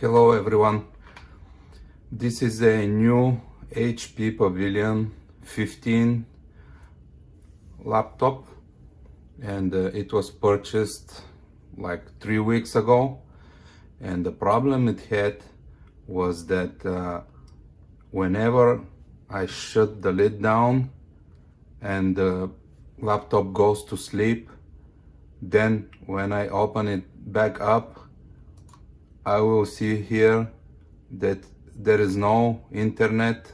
Hello everyone. This is a new HP Pavilion 15 laptop, and it was purchased like 3 weeks ago. And the problem it had was that whenever I shut the lid down and the laptop goes to sleep, then when I open it back up, I will see here that there is no internet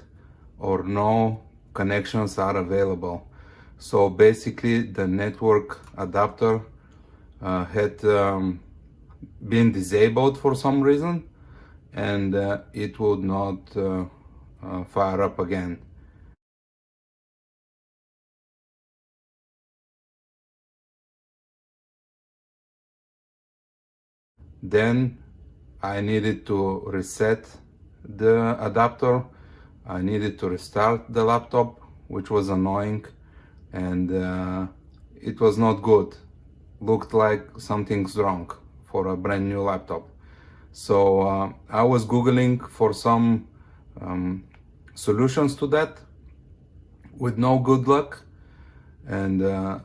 or no connections are available. So basically the network adapter had been disabled for some reason, and it would not fire up again. Then I needed to reset the adapter. I needed to restart the laptop, which was annoying, and it was not good. Looked like something's wrong for a brand new laptop. So I was Googling for some solutions to that with no good luck. And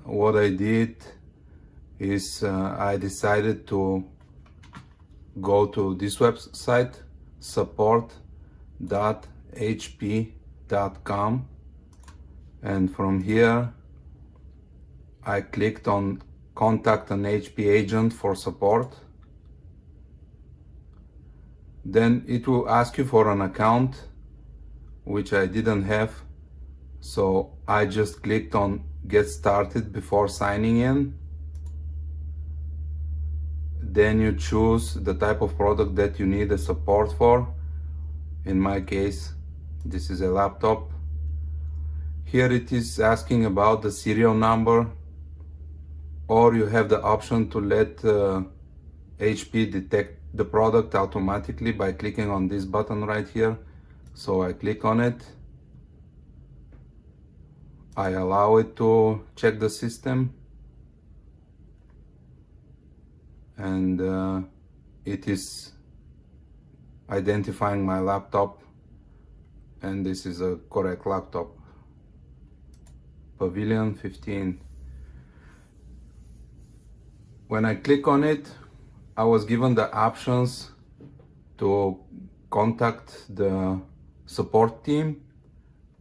what I did is I decided to go to this website, support.hp.com, and from here I clicked on contact an HP agent for support. Then it will ask you for an account, which I didn't have, so I just clicked on get started before signing in. Then you choose the type of product that you need the support for. In my case, this is a laptop. Here it is asking about the serial number, or you have the option to let HP detect the product automatically by clicking on this button right here. So I click on it. I allow it to check the system, and it is identifying my laptop, and this is a correct laptop, Pavilion 15. When I click on it, I was given the options to contact the support team.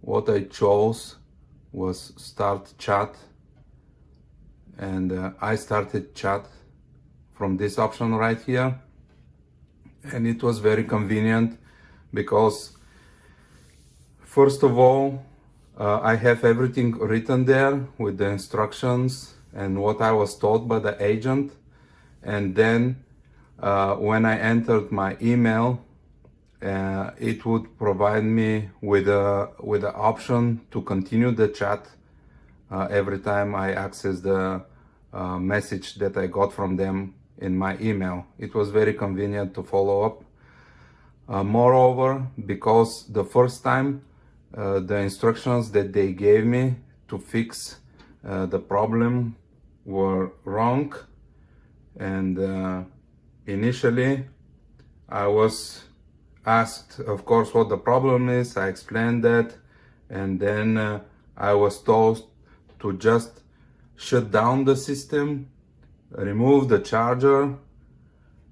What I chose was start chat, and I started chat from this option right here. And it was very convenient because first of all, I have everything written there with the instructions and what I was told by the agent. And then when I entered my email, it would provide me with the option to continue the chat every time I access the message that I got from them in my email. It was very convenient to follow up. Moreover, because the first time the instructions that they gave me to fix the problem were wrong, and initially I was asked, of course, what the problem is. I explained that, and then I was told to just shut down the system, remove the charger,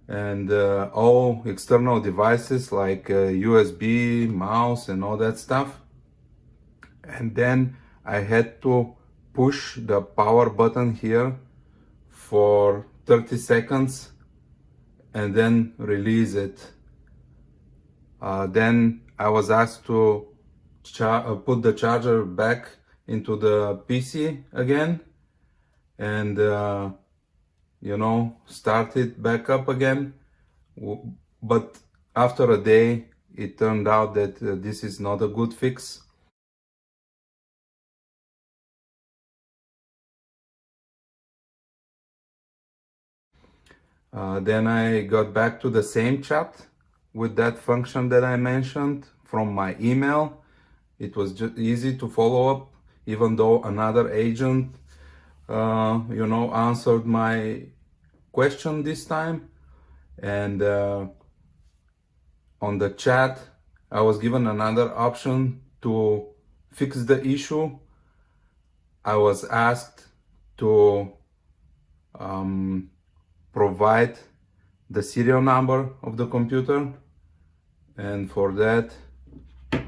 and all external devices like USB, mouse, and all that stuff. And then I had to push the power button here for 30 seconds and then release it. Then I was asked to put the charger back into the PC again, and start it back up again. But after a day, it turned out that this is not a good fix. Then I got back to the same chat with that function that I mentioned from my email. It was just easy to follow up, even though another agent answered my question this time. And on the chat, I was given another option to fix the issue. I was asked to provide the serial number of the computer, and for that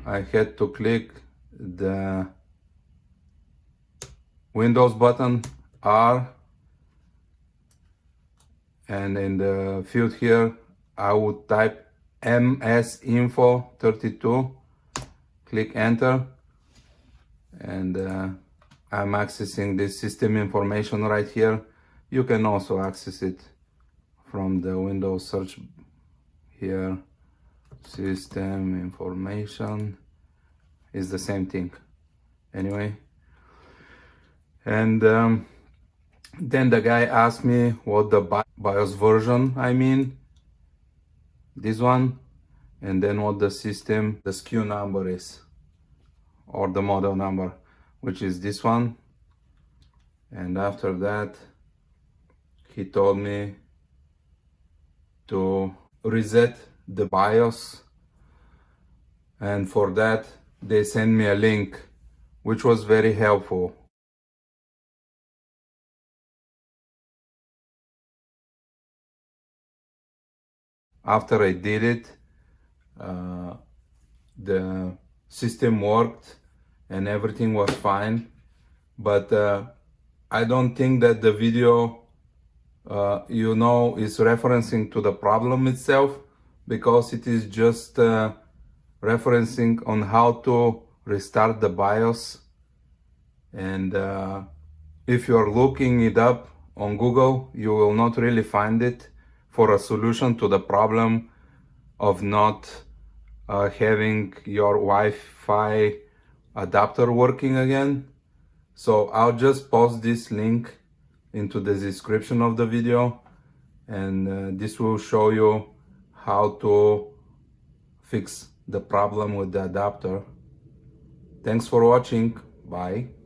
I had to click the Windows button R, and in the field here I would type msinfo32, click enter, and I'm accessing this system information right here. You can also access it from the Windows search here. System information is the same thing anyway. And then the guy asked me what the BIOS version I mean, this one, and then what the SKU number is, or the model number, which is this one. And after that he told me to reset the BIOS, and for that they sent me a link, which was very helpful. After I did it, the system worked and everything was fine, but I don't think that the video is referencing to the problem itself, because it is just referencing on how to restart the BIOS. And if you are looking it up on Google, you will not really find it for a solution to the problem of not having your Wi-Fi adapter working again. So I'll just post this link into the description of the video, and this will show you how to fix the problem with the adapter. Thanks for watching. Bye.